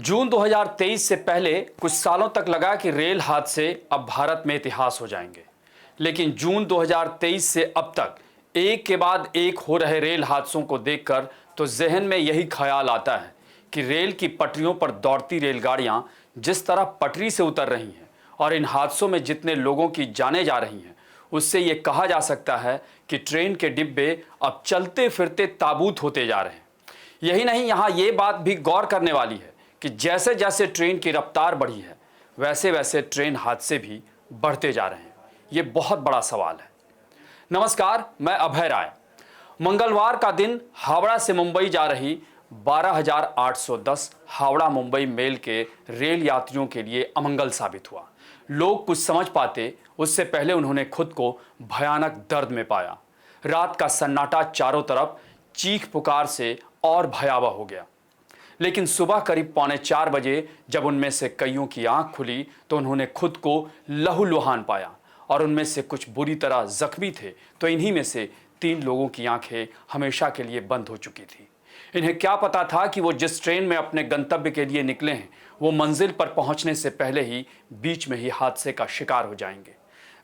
जून 2023 से पहले कुछ सालों तक लगा कि रेल हादसे अब भारत में इतिहास हो जाएंगे, लेकिन जून 2023 से अब तक एक के बाद एक हो रहे रेल हादसों को देखकर तो जहन में यही ख्याल आता है कि रेल की पटरियों पर दौड़ती रेलगाड़ियां जिस तरह पटरी से उतर रही हैं और इन हादसों में जितने लोगों की जानें जा रही हैं, उससे ये कहा जा सकता है कि ट्रेन के डिब्बे अब चलते फिरते ताबूत होते जा रहे हैं। यही नहीं, यहाँ ये बात भी गौर करने वाली है कि जैसे जैसे ट्रेन की रफ्तार बढ़ी है, वैसे वैसे ट्रेन हादसे भी बढ़ते जा रहे हैं। ये बहुत बड़ा सवाल है। नमस्कार, मैं अभय राय। मंगलवार का दिन हावड़ा से मुंबई जा रही 12,810 हावड़ा मुंबई मेल के रेल यात्रियों के लिए अमंगल साबित हुआ। लोग कुछ समझ पाते उससे पहले उन्होंने खुद को भयानक दर्द में पाया। रात का सन्नाटा चारों तरफ चीख पुकार से और भयावह हो गया। लेकिन सुबह करीब 3:45 बजे जब उनमें से कईयों की आंख खुली तो उन्होंने खुद को लहूलुहान पाया और उनमें से कुछ बुरी तरह जख्मी थे तो इन्हीं में से 3 लोगों की आंखें हमेशा के लिए बंद हो चुकी थी। इन्हें क्या पता था कि वो जिस ट्रेन में अपने गंतव्य के लिए निकले हैं, वो मंजिल पर पहुंचने से पहले ही बीच में ही हादसे का शिकार हो जाएंगे।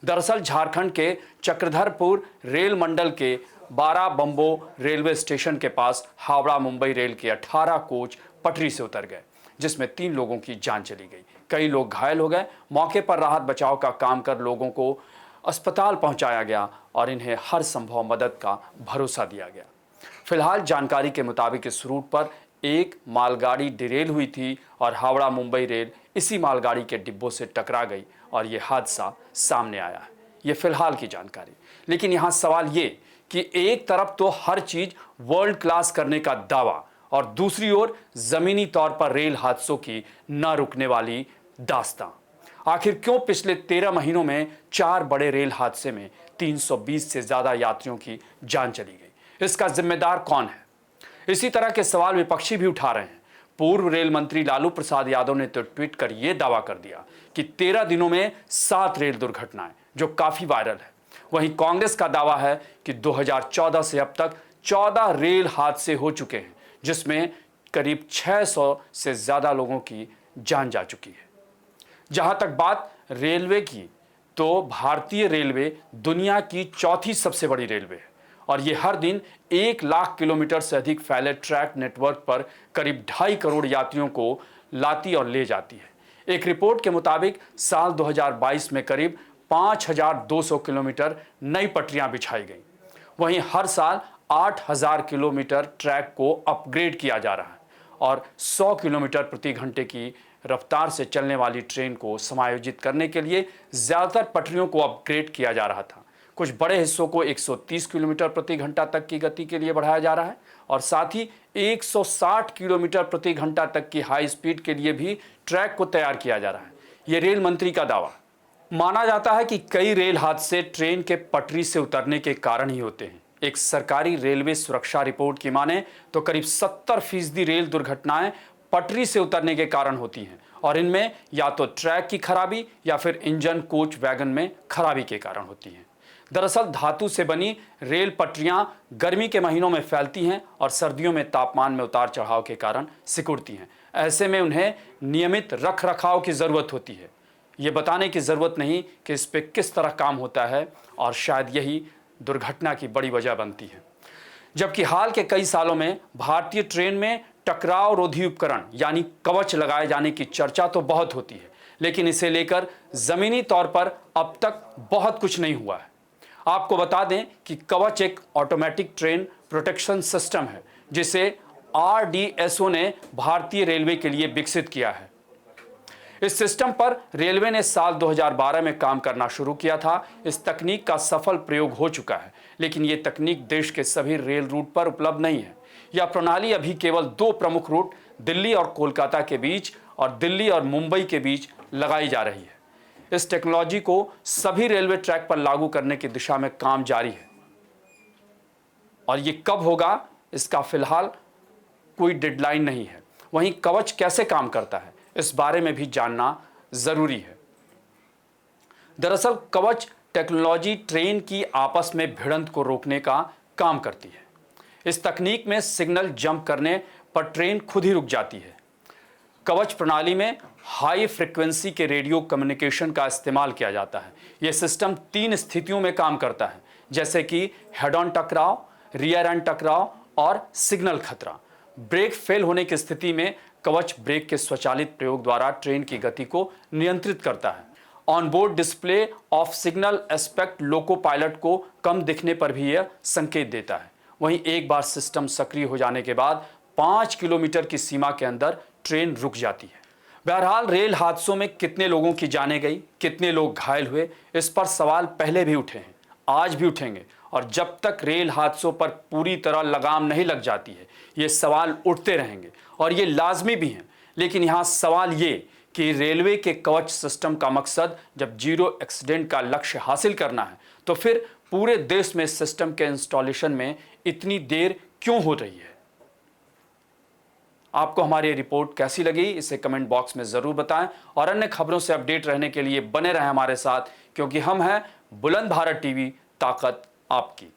दरअसल झारखंड के चक्रधरपुर रेल मंडल के बाराबंबो रेलवे स्टेशन के पास हावड़ा मुंबई रेल के 18 कोच पटरी से उतर गए, जिसमें 3 लोगों की जान चली गई। कई लोग घायल हो गए। मौके पर राहत बचाव का काम कर लोगों को अस्पताल पहुंचाया गया और इन्हें हर संभव मदद का भरोसा दिया गया। फिलहाल जानकारी के मुताबिक इस रूट पर एक मालगाड़ी डिरेल हुई थी और हावड़ा मुंबई रेल इसी मालगाड़ी के डिब्बों से टकरा गई और ये हादसा सामने आया है। ये फिलहाल की जानकारी। लेकिन यहाँ सवाल ये कि एक तरफ तो हर चीज वर्ल्ड क्लास करने का दावा और दूसरी ओर जमीनी तौर पर रेल हादसों की न रुकने वाली दास्तां। आखिर क्यों पिछले 13 महीनों में 4 बड़े रेल हादसे में 320 से ज्यादा यात्रियों की जान चली गई? इसका जिम्मेदार कौन है? इसी तरह के सवाल विपक्षी भी उठा रहे हैं। पूर्व रेल मंत्री लालू प्रसाद यादव ने तो ट्वीट कर यह दावा कर दिया कि 13 दिनों में 7 रेल दुर्घटनाएं, जो काफी वायरल है। वहीं कांग्रेस का दावा है कि 2014 से अब तक 14 रेल हादसे हो चुके हैं, जिसमें करीब 600 से ज्यादा लोगों की जान जा चुकी है। जहां तक बात रेलवे की, तो भारतीय रेलवे दुनिया की 4थी सबसे बड़ी रेलवे है और ये हर दिन 1 लाख किलोमीटर से अधिक फैले ट्रैक नेटवर्क पर करीब 2.5 करोड़ यात्रियों को लाती और ले जाती है। एक रिपोर्ट के मुताबिक साल 2022 में करीब 5,200 किलोमीटर नई पटरियां बिछाई गई। वहीं हर साल 8,000 किलोमीटर ट्रैक को अपग्रेड किया जा रहा है और 100 किलोमीटर प्रति घंटे की रफ्तार से चलने वाली ट्रेन को समायोजित करने के लिए ज़्यादातर पटरियों को अपग्रेड किया जा रहा था। कुछ बड़े हिस्सों को 130 किलोमीटर प्रति घंटा तक की गति के लिए बढ़ाया जा रहा है और साथ ही 160 किलोमीटर प्रति घंटा तक की हाई स्पीड के लिए भी ट्रैक को तैयार किया जा रहा है। ये रेल मंत्री का दावा। माना जाता है कि कई रेल हादसे ट्रेन के पटरी से उतरने के कारण ही होते हैं। एक सरकारी रेलवे सुरक्षा रिपोर्ट की माने तो करीब 70% रेल दुर्घटनाएं पटरी से उतरने के कारण होती हैं और इनमें या तो ट्रैक की खराबी या फिर इंजन कोच वैगन में खराबी के कारण होती हैं। दरअसल धातु से बनी रेल पटरियां गर्मी के महीनों में फैलती हैं और सर्दियों में तापमान में उतार चढ़ाव के कारण सिकुड़ती हैं। ऐसे में उन्हें नियमित रख रखाव की ज़रूरत होती है। ये बताने की ज़रूरत नहीं कि इस पर किस तरह काम होता है और शायद यही दुर्घटना की बड़ी वजह बनती है। जबकि हाल के कई सालों में भारतीय ट्रेन में टकराव रोधी उपकरण यानी कवच लगाए जाने की चर्चा तो बहुत होती है, लेकिन इसे लेकर ज़मीनी तौर पर अब तक बहुत कुछ नहीं हुआ है। आपको बता दें कि कवच एक ऑटोमेटिक ट्रेन प्रोटेक्शन सिस्टम है जिसे RDSO ने भारतीय रेलवे के लिए विकसित किया है। इस सिस्टम पर रेलवे ने साल 2012 में काम करना शुरू किया था। इस तकनीक का सफल प्रयोग हो चुका है, लेकिन ये तकनीक देश के सभी रेल रूट पर उपलब्ध नहीं है। यह प्रणाली अभी केवल 2 प्रमुख रूट दिल्ली और कोलकाता के बीच और दिल्ली और मुंबई के बीच लगाई जा रही है। इस टेक्नोलॉजी को सभी रेलवे ट्रैक पर लागू करने की दिशा में काम जारी है और ये कब होगा इसका फिलहाल कोई डेडलाइन नहीं है। वहीं कवच कैसे काम करता है, इस बारे में भी जानना जरूरी है। दरअसल कवच टेक्नोलॉजी ट्रेन की आपस में भिड़ंत को रोकने का काम करती है। इस तकनीक में सिग्नल जंप करने पर ट्रेन खुद ही रुक जाती है। कवच प्रणाली में हाई फ्रिक्वेंसी के रेडियो कम्युनिकेशन का इस्तेमाल किया जाता है। यह सिस्टम 3 स्थितियों में काम करता है, जैसे कि हेड ऑन टकराव, रियर एंड टकराव और सिग्नल खतरा। ब्रेक फेल होने की स्थिति में कवच ब्रेक के स्वचालित प्रयोग द्वारा ट्रेन की गति को नियंत्रित करता है। Onboard display of signal aspect loco pilot को कम दिखने पर भी यह संकेत देता है। वहीं एक बार सिस्टम सक्रिय हो जाने के बाद 5 किलोमीटर की सीमा के अंदर ट्रेन रुक जाती है। बहरहाल रेल हादसों में कितने लोगों की जानें गई, कितने लोग घायल हुए, इस पर सवाल पहले भी उठे हैं, आज भी उठेंगे और जब तक रेल हादसों पर पूरी तरह लगाम नहीं लग जाती है ये सवाल उठते रहेंगे और ये लाजमी भी हैं। लेकिन यहाँ सवाल ये कि रेलवे के कवच सिस्टम का मकसद जब जीरो एक्सीडेंट का लक्ष्य हासिल करना है तो फिर पूरे देश में सिस्टम के इंस्टॉलेशन में इतनी देर क्यों हो रही है। आपको हमारी ये रिपोर्ट कैसी लगी इसे कमेंट बॉक्स में ज़रूर बताएं और अन्य खबरों से अपडेट रहने के लिए बने रहें हमारे साथ, क्योंकि हम हैं बुलंद भारत टीवी, ताकत आपकी।